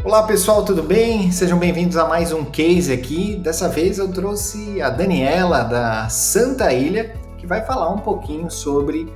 Olá pessoal, tudo bem? Sejam bem-vindos a mais um case aqui. Dessa vez eu trouxe a Daniela da Santa Ilha, que vai falar um pouquinho sobre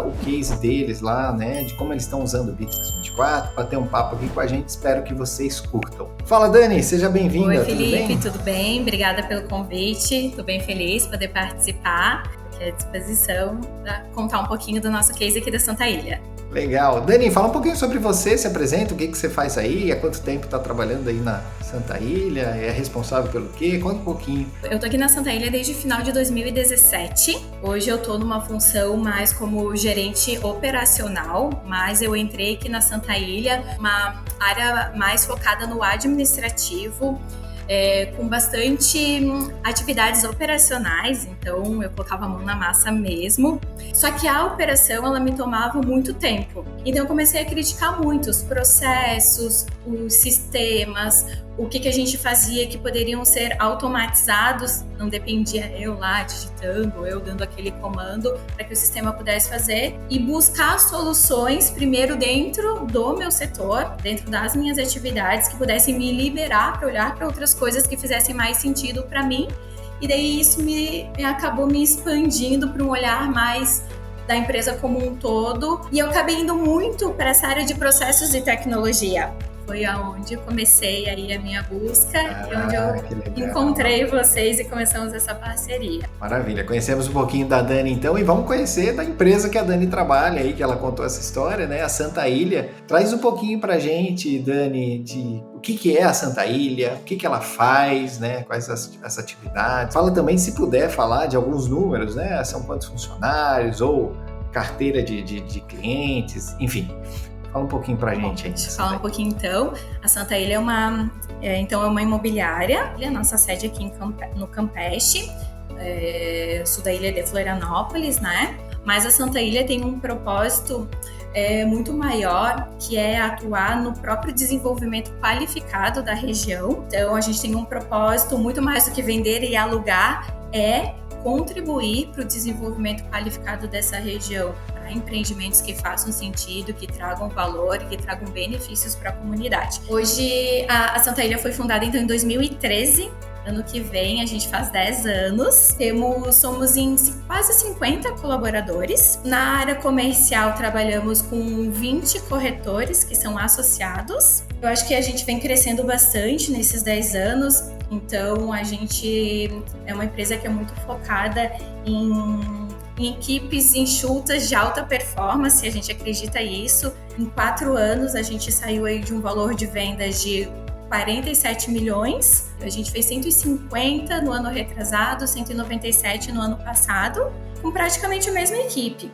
o case deles lá, né? De como eles estão usando o Bitrix 24, para ter um papo aqui com a gente. Espero que vocês curtam. Fala Dani, seja bem-vinda. Oi Felipe, tudo bem? Obrigada pelo convite. Estou bem feliz de poder participar. Aqui à disposição para contar um pouquinho do nosso case aqui da Santa Ilha. Legal. Dani, fala um pouquinho sobre você, se apresenta, o que você faz aí, há quanto tempo está trabalhando aí na Santa Ilha, é responsável pelo quê? Conta um pouquinho. Eu tô aqui na Santa Ilha desde o final de 2017. Hoje eu tô numa função mais como gerente operacional, mas eu entrei aqui na Santa Ilha, uma área mais focada no administrativo, com bastante atividades operacionais, então eu colocava a mão na massa mesmo. Só que a operação, ela me tomava muito tempo. Então eu comecei a criticar muito os processos, os sistemas, o que a gente fazia que poderiam ser automatizados, não dependia eu lá digitando, eu dando aquele comando para que o sistema pudesse fazer, e buscar soluções primeiro dentro do meu setor, dentro das minhas atividades, que pudessem me liberar para olhar para outras coisas que fizessem mais sentido para mim. E daí isso acabou me expandindo para um olhar mais da empresa como um todo, e eu acabei indo muito para essa área de processos e tecnologia. Foi aonde eu comecei aí a minha busca e onde eu encontrei vocês e começamos essa parceria. Maravilha, conhecemos um pouquinho da Dani então e vamos conhecer da empresa que a Dani trabalha aí, que ela contou essa história, né? A Santa Ilha. Traz um pouquinho pra gente, Dani, de o que é a Santa Ilha, o que ela faz, né? Quais as atividades. Fala também, se puder, falar de alguns números, né? São quantos funcionários ou carteira de clientes, enfim. Fala um pouquinho pra gente aí. Deixa eu falar um pouquinho então. A Santa Ilha é uma imobiliária. A nossa sede aqui no Campeche, sul da ilha de Florianópolis, né? Mas a Santa Ilha tem um propósito muito maior, que é atuar no próprio desenvolvimento qualificado da região. Então a gente tem um propósito muito mais do que vender e alugar, contribuir para o desenvolvimento qualificado dessa região, para empreendimentos que façam sentido, que tragam valor e que tragam benefícios para a comunidade. Hoje, a Santa Ilha foi fundada então em 2013. Ano que vem a gente faz 10 anos. Somos em quase 50 colaboradores. Na área comercial trabalhamos com 20 corretores que são associados. Eu acho que a gente vem crescendo bastante nesses 10 anos. Então a gente é uma empresa que é muito focada em equipes enxutas de alta performance. A gente acredita nisso. Em 4 anos a gente saiu aí de um valor de vendas de 47 milhões, a gente fez 150 no ano retrasado, 197 no ano passado, com praticamente a mesma equipe,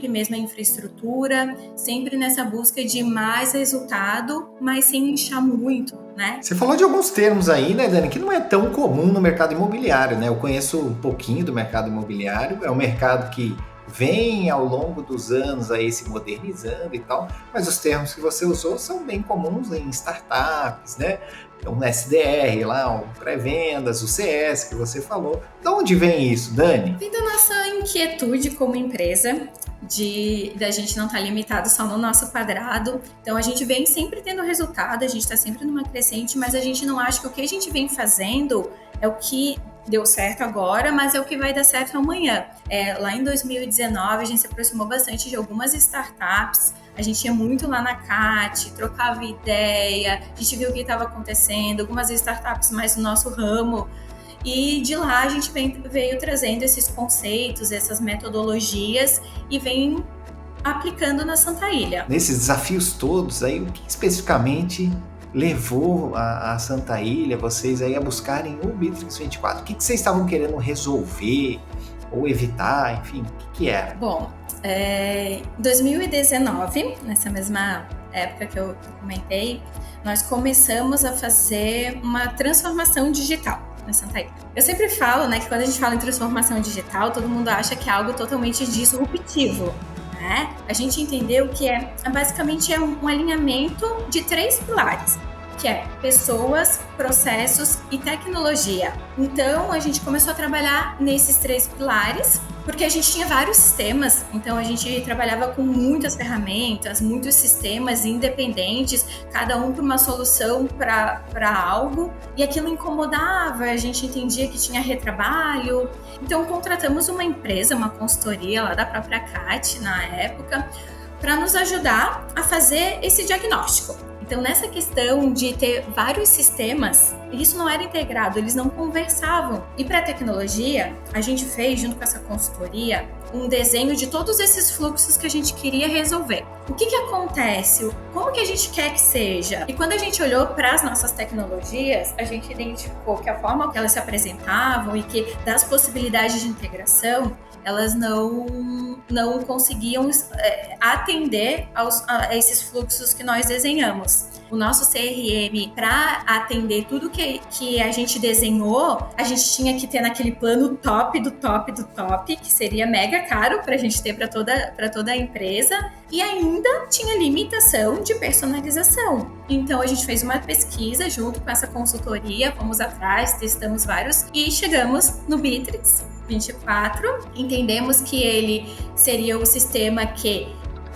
mesma infraestrutura, sempre nessa busca de mais resultado, mas sem inchar muito, né? Você falou de alguns termos aí, né, Dani, que não é tão comum no mercado imobiliário, né? Eu conheço um pouquinho do mercado imobiliário, é um mercado que vem ao longo dos anos aí se modernizando e tal, mas os termos que você usou são bem comuns em startups, né? Um SDR lá, um pré-vendas, o CS que você falou. De onde vem isso, Dani? Vem da nossa inquietude como empresa, da gente não estar limitado só no nosso quadrado. Então a gente vem sempre tendo resultado, a gente está sempre numa crescente, mas a gente não acha que o que a gente vem fazendo é o que deu certo agora, mas é o que vai dar certo amanhã. Lá em 2019, a gente se aproximou bastante de algumas startups, a gente ia muito lá na CAT, trocava ideia, a gente viu o que estava acontecendo, algumas startups mais do nosso ramo, e de lá a gente veio trazendo esses conceitos, essas metodologias e vem aplicando na Santa Ilha. Nesses desafios todos aí, o que especificamente levou a Santa Ilha, vocês aí a buscarem o Bitrix 24? O que vocês estavam querendo resolver ou evitar, enfim, o que era? Bom, em 2019, nessa mesma época que eu comentei, nós começamos a fazer uma transformação digital na Santa Ilha. Eu sempre falo, né, que quando a gente fala em transformação digital, todo mundo acha que é algo totalmente disruptivo. A gente entendeu que basicamente um alinhamento de 3 pilares, que é pessoas, processos e tecnologia. Então, a gente começou a trabalhar nesses 3 pilares Porque a gente tinha vários sistemas, então a gente trabalhava com muitas ferramentas, muitos sistemas independentes, cada um para uma solução para algo, e aquilo incomodava, a gente entendia que tinha retrabalho. Então contratamos uma empresa, uma consultoria lá da própria CAT na época, para nos ajudar a fazer esse diagnóstico. Então, nessa questão de ter vários sistemas, isso não era integrado, eles não conversavam. E para a tecnologia, a gente fez, junto com essa consultoria, um desenho de todos esses fluxos que a gente queria resolver. O que acontece? Como que a gente quer que seja? E quando a gente olhou para as nossas tecnologias, a gente identificou que a forma que elas se apresentavam e que das possibilidades de integração, elas não conseguiam atender a esses fluxos que nós desenhamos. O nosso CRM, para atender tudo que a gente desenhou, a gente tinha que ter naquele plano top do top do top, que seria mega caro para a gente ter para toda a empresa, e ainda tinha limitação de personalização. Então a gente fez uma pesquisa junto com essa consultoria, fomos atrás, testamos vários e chegamos no Bitrix 24, entendemos que ele seria o sistema que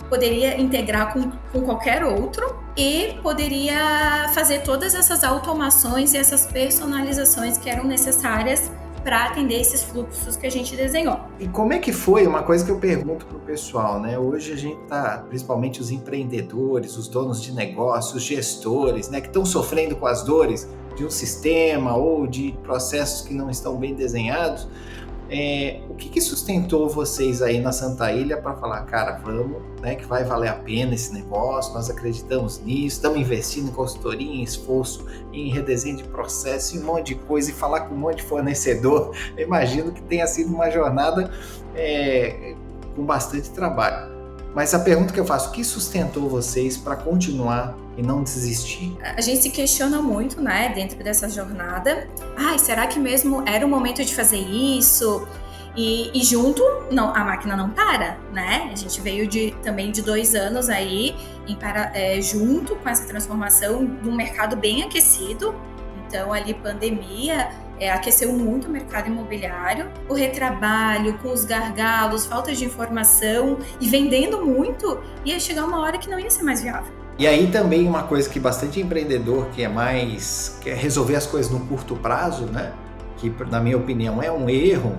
poderia integrar com qualquer outro e poderia fazer todas essas automações e essas personalizações que eram necessárias para atender esses fluxos que a gente desenhou. E como é que foi? Uma coisa que eu pergunto para o pessoal, né? Hoje a gente está, principalmente os empreendedores, os donos de negócios, os gestores, né, que estão sofrendo com as dores de um sistema ou de processos que não estão bem desenhados. O que sustentou vocês aí na Santa Ilha para falar, cara, vamos, né, que vai valer a pena esse negócio, nós acreditamos nisso, estamos investindo em consultoria, em esforço, em redesenho de processo, em um monte de coisa, e falar com um monte de fornecedor. Eu imagino que tenha sido uma jornada com bastante trabalho. Mas a pergunta que eu faço, o que sustentou vocês para continuar e não desistir? A gente se questiona muito, né, dentro dessa jornada. Será que mesmo era o momento de fazer isso? E junto, não, a máquina não para, né? A gente veio também de 2 anos aí, junto com essa transformação de um mercado bem aquecido. Então, ali, pandemia, aqueceu muito o mercado imobiliário, o retrabalho com os gargalos, falta de informação e vendendo muito, ia chegar uma hora que não ia ser mais viável. E aí também uma coisa que bastante empreendedor quer resolver as coisas no curto prazo, né? Que na minha opinião é um erro,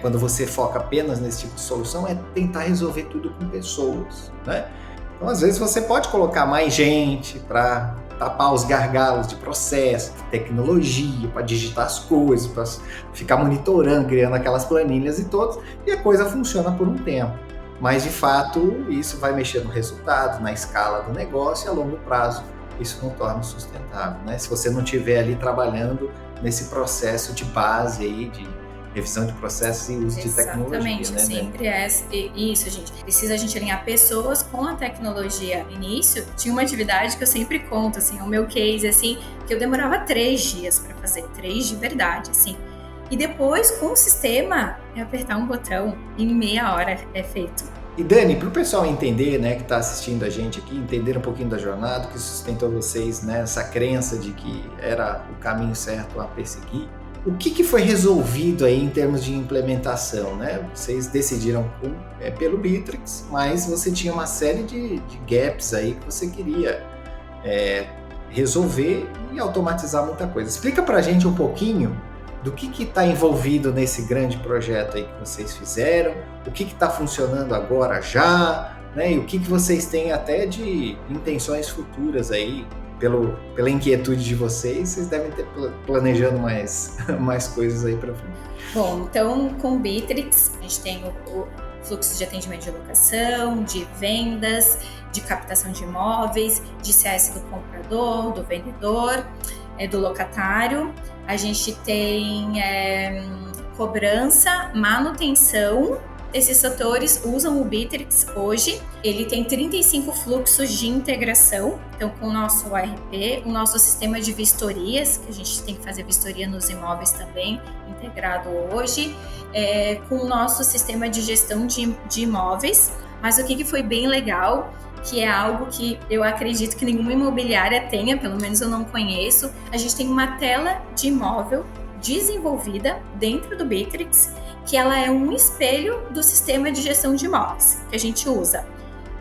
quando você foca apenas nesse tipo de solução, é tentar resolver tudo com pessoas, né? Então às vezes você pode colocar mais gente para tapar os gargalos de processo, de tecnologia, para digitar as coisas, para ficar monitorando, criando aquelas planilhas e a coisa funciona por um tempo. Mas, de fato, isso vai mexer no resultado, na escala do negócio, e a longo prazo isso não torna sustentável, né? Se você não estiver ali trabalhando nesse processo de base aí, de revisão de processos e uso de tecnologia. Exatamente, né? sempre é isso, gente. Precisa a gente alinhar pessoas com a tecnologia. No início, tinha uma atividade que eu sempre conto, assim, o meu case, assim, que eu demorava 3 dias para fazer, 3 de verdade, assim. E depois, com o sistema, é apertar um botão e em meia hora é feito. E Dani, para o pessoal entender, né, que está assistindo a gente aqui, entender um pouquinho da jornada, que sustentou vocês, né, essa crença de que era o caminho certo a perseguir, o que foi resolvido aí em termos de implementação, né? Vocês decidiram pelo Bitrix, mas você tinha uma série de gaps aí que você queria resolver e automatizar muita coisa. Explica pra gente um pouquinho do que está envolvido nesse grande projeto aí que vocês fizeram, o que está funcionando agora já, né? E o que vocês têm até de intenções futuras aí. Pela inquietude de vocês devem ter planejando mais coisas aí para frente. Bom, então com o Bitrix a gente tem o fluxo de atendimento de locação, de vendas, de captação de imóveis, de CS do comprador, do vendedor, do locatário. A gente tem cobrança, manutenção. Esses setores usam o Bitrix hoje. Ele tem 35 fluxos de integração. Então, com o nosso ORP, o nosso sistema de vistorias, que a gente tem que fazer vistoria nos imóveis também, integrado hoje, com o nosso sistema de gestão de imóveis. Mas o que foi bem legal, que é algo que eu acredito que nenhuma imobiliária tenha, pelo menos eu não conheço, a gente tem uma tela de imóvel desenvolvida dentro do Bitrix, que ela é um espelho do sistema de gestão de imóveis que a gente usa.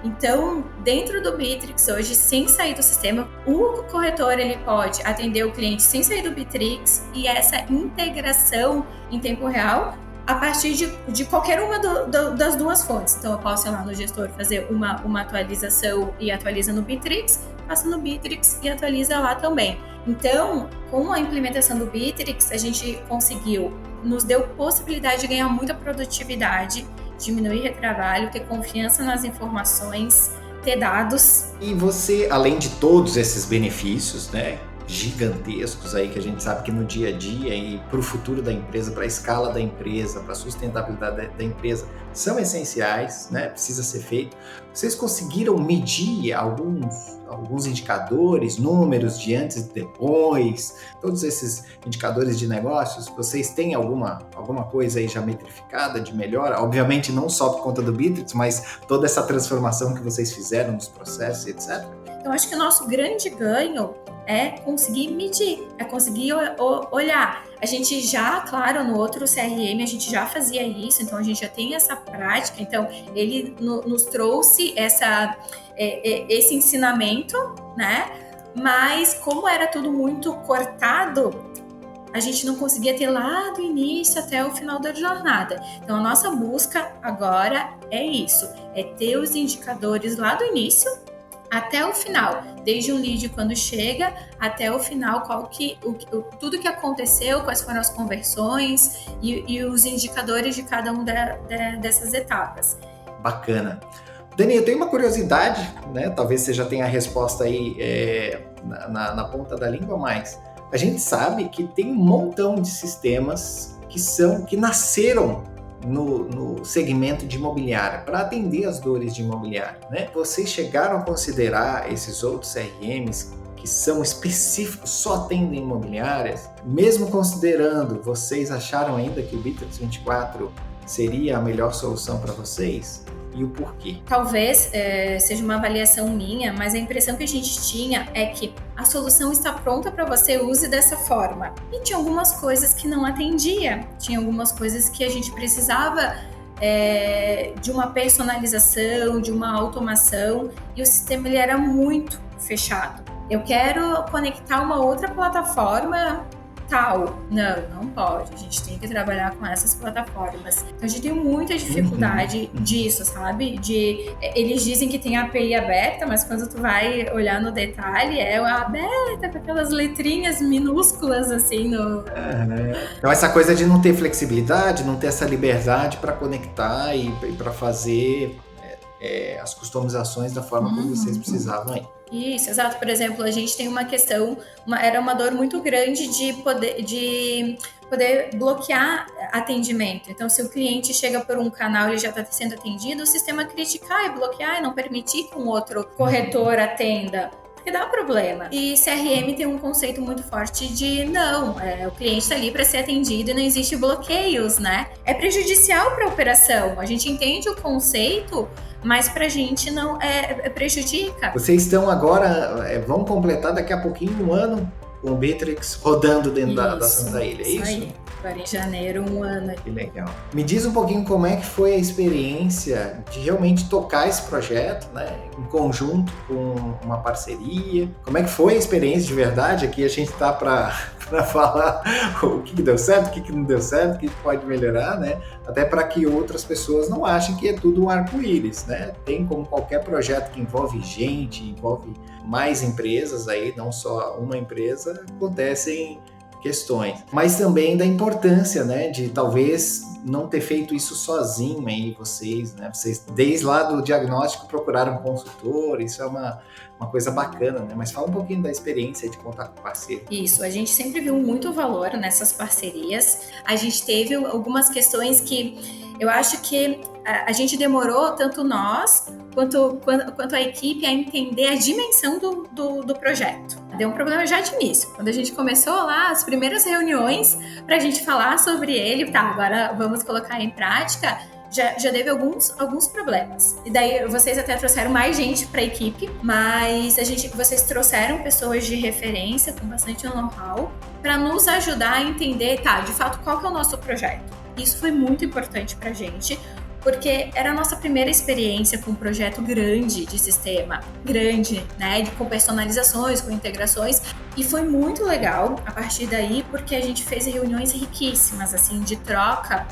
Então, dentro do Bitrix hoje, sem sair do sistema, o corretor ele pode atender o cliente sem sair do Bitrix, e essa integração em tempo real a partir de qualquer uma das duas fontes. Então, eu posso ir lá no gestor fazer uma atualização e atualiza no Bitrix, passa no Bitrix e atualiza lá também. Então, com a implementação do Bitrix, a gente nos deu possibilidade de ganhar muita produtividade, diminuir retrabalho, ter confiança nas informações, ter dados. E você, além de todos esses benefícios, né, gigantescos aí que a gente sabe que no dia a dia e para o futuro da empresa, para a escala da empresa, para a sustentabilidade da empresa, são essenciais, né, precisa ser feito. Vocês conseguiram medir alguns indicadores, números de antes e depois, todos esses indicadores de negócios? Vocês têm alguma coisa aí já metrificada de melhora? Obviamente não só por conta do Bitrix, mas toda essa transformação que vocês fizeram nos processos, etc. Então, acho que o nosso grande ganho é conseguir medir, é conseguir olhar. A gente já, claro, no outro CRM, a gente já fazia isso, então a gente já tem essa prática, então ele nos trouxe esse ensinamento, né? Mas como era tudo muito cortado, a gente não conseguia ter lá do início até o final da jornada. Então a nossa busca agora é isso, é ter os indicadores lá do início até o final, desde um lead quando chega até o final, tudo que aconteceu, quais foram as conversões e os indicadores de cada uma dessas etapas. Bacana. Dani, eu tenho uma curiosidade, né? Talvez você já tenha a resposta aí na ponta da língua, mas a gente sabe que tem um montão de sistemas que nasceram no segmento de imobiliária, para atender as dores de imobiliária, né? Vocês chegaram a considerar esses outros CRMs que são específicos, só atendem imobiliárias? Mesmo considerando, vocês acharam ainda que o Bitrix 24 seria a melhor solução para vocês? E o porquê? Talvez seja uma avaliação minha, mas a impressão que a gente tinha é que a solução está pronta para você, use dessa forma. E tinha algumas coisas que não atendia, tinha algumas coisas que a gente precisava de uma personalização, de uma automação, e o sistema ele era muito fechado. Eu quero conectar uma outra plataforma tal. Não pode. A gente tem que trabalhar com essas plataformas. Então, a gente tem muita dificuldade disso, sabe? Eles dizem que tem API aberta, mas quando tu vai olhar no detalhe, é aberta com aquelas letrinhas minúsculas, assim, Então, essa coisa de não ter flexibilidade, não ter essa liberdade para conectar e para fazer as customizações da forma como vocês precisavam aí. Isso, exato. Por exemplo, a gente tem uma questão, era uma dor muito grande de poder bloquear atendimento. Então, se o cliente chega por um canal e ele já está sendo atendido, o sistema criticar e bloquear e não permitir que um outro corretor atenda, porque dá problema. E CRM tem um conceito muito forte de o cliente está ali para ser atendido e não existe bloqueios, né? É prejudicial para a operação. A gente entende o conceito, mas pra gente não prejudica. Vocês estão agora, vão completar daqui a pouquinho 1 ano com o Bitrix rodando dentro da Santa Ilha, é isso? Aí. Agora em janeiro, 1 ano. Que legal. Me diz um pouquinho como é que foi a experiência de realmente tocar esse projeto, né, em conjunto com uma parceria. Como é que foi a experiência de verdade? Aqui a gente tá para falar o que deu certo, o que não deu certo, o que pode melhorar, né? Até para que outras pessoas não achem que é tudo um arco-íris, né? Tem, como qualquer projeto que envolve gente, envolve mais empresas aí, não só uma empresa, acontecem questões. Mas também da importância, né, de talvez não ter feito isso sozinho aí, vocês, né? Vocês, desde lá do diagnóstico, procuraram um consultor, isso é uma coisa bacana, né? Mas fala um pouquinho da experiência de contar com parceiro. Isso, a gente sempre viu muito valor nessas parcerias. A gente teve algumas questões que eu acho que a gente demorou, tanto nós quanto a equipe, a entender a dimensão do projeto. Deu um problema já de início. Quando a gente começou lá, as primeiras reuniões para a gente falar sobre ele, agora vamos colocar em prática, já teve alguns problemas. E daí vocês até trouxeram mais gente para a equipe, mas vocês trouxeram pessoas de referência com bastante know-how para nos ajudar a entender, de fato, qual que é o nosso projeto. Isso foi muito importante pra gente, porque era a nossa primeira experiência com um projeto grande de sistema, grande, né, com personalizações, com integrações, e foi muito legal a partir daí, porque a gente fez reuniões riquíssimas, assim, de troca.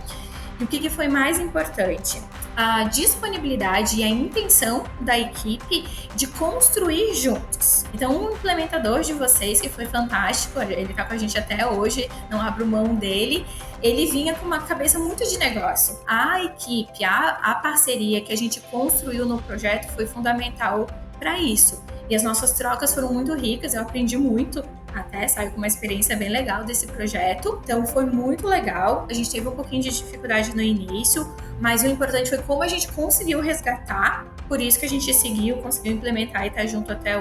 E o que foi mais importante? A disponibilidade e a intenção da equipe de construir juntos. Então, um implementador de vocês, que foi fantástico, ele está com a gente até hoje, não abro mão dele, ele vinha com uma cabeça muito de negócio. A equipe, a parceria que a gente construiu no projeto foi fundamental para isso. E as nossas trocas foram muito ricas, eu aprendi muito, até saí com uma experiência bem legal desse projeto. Então foi muito legal. A gente teve um pouquinho de dificuldade no início, mas o importante foi como a gente conseguiu resgatar. Por isso que a gente conseguiu implementar e tá junto até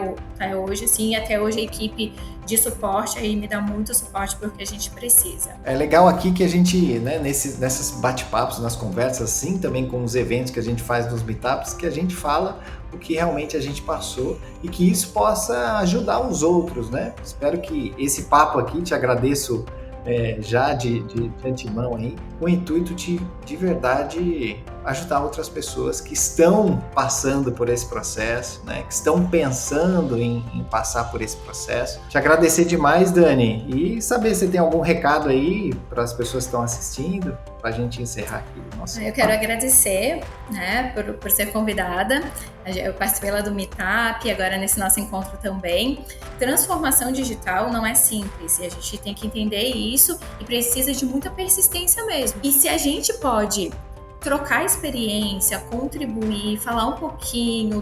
hoje, assim, e até hoje a equipe de suporte aí me dá muito suporte porque a gente precisa. É legal aqui que a gente, né, nesses bate-papos, nas conversas, assim, também com os eventos que a gente faz nos meetups, que a gente fala o que realmente a gente passou e que isso possa ajudar os outros, né? Espero que esse papo aqui, te agradeço já de antemão aí, com o intuito de verdade ajudar outras pessoas que estão passando por esse processo, né? Que estão pensando em passar por esse processo. Te agradecer demais, Dani, e saber se tem algum recado aí para as pessoas que estão assistindo, para a gente encerrar aqui o nosso Eu quero agradecer, né, por ser convidada. Eu participei lá do Meetup e agora nesse nosso encontro também. Transformação digital não é simples e a gente tem que entender isso e precisa de muita persistência mesmo. E se a gente pode trocar experiência, contribuir, falar um pouquinho,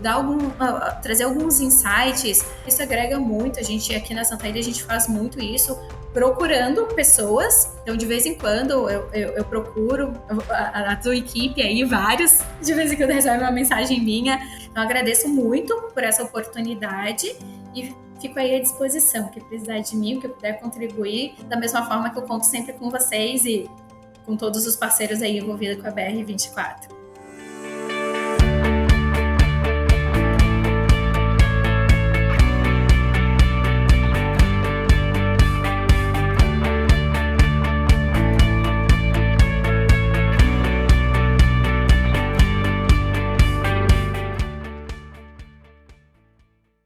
trazer alguns insights, isso agrega muito. A gente aqui na Santa Ilha, a gente faz muito isso, procurando pessoas. Então, de vez em quando, eu procuro a tua equipe aí, vários, de vez em quando recebe uma mensagem minha. Então, agradeço muito por essa oportunidade e fico aí à disposição, que precisar de mim, que eu puder contribuir, da mesma forma que eu conto sempre com vocês e com todos os parceiros aí envolvidos com a BR24.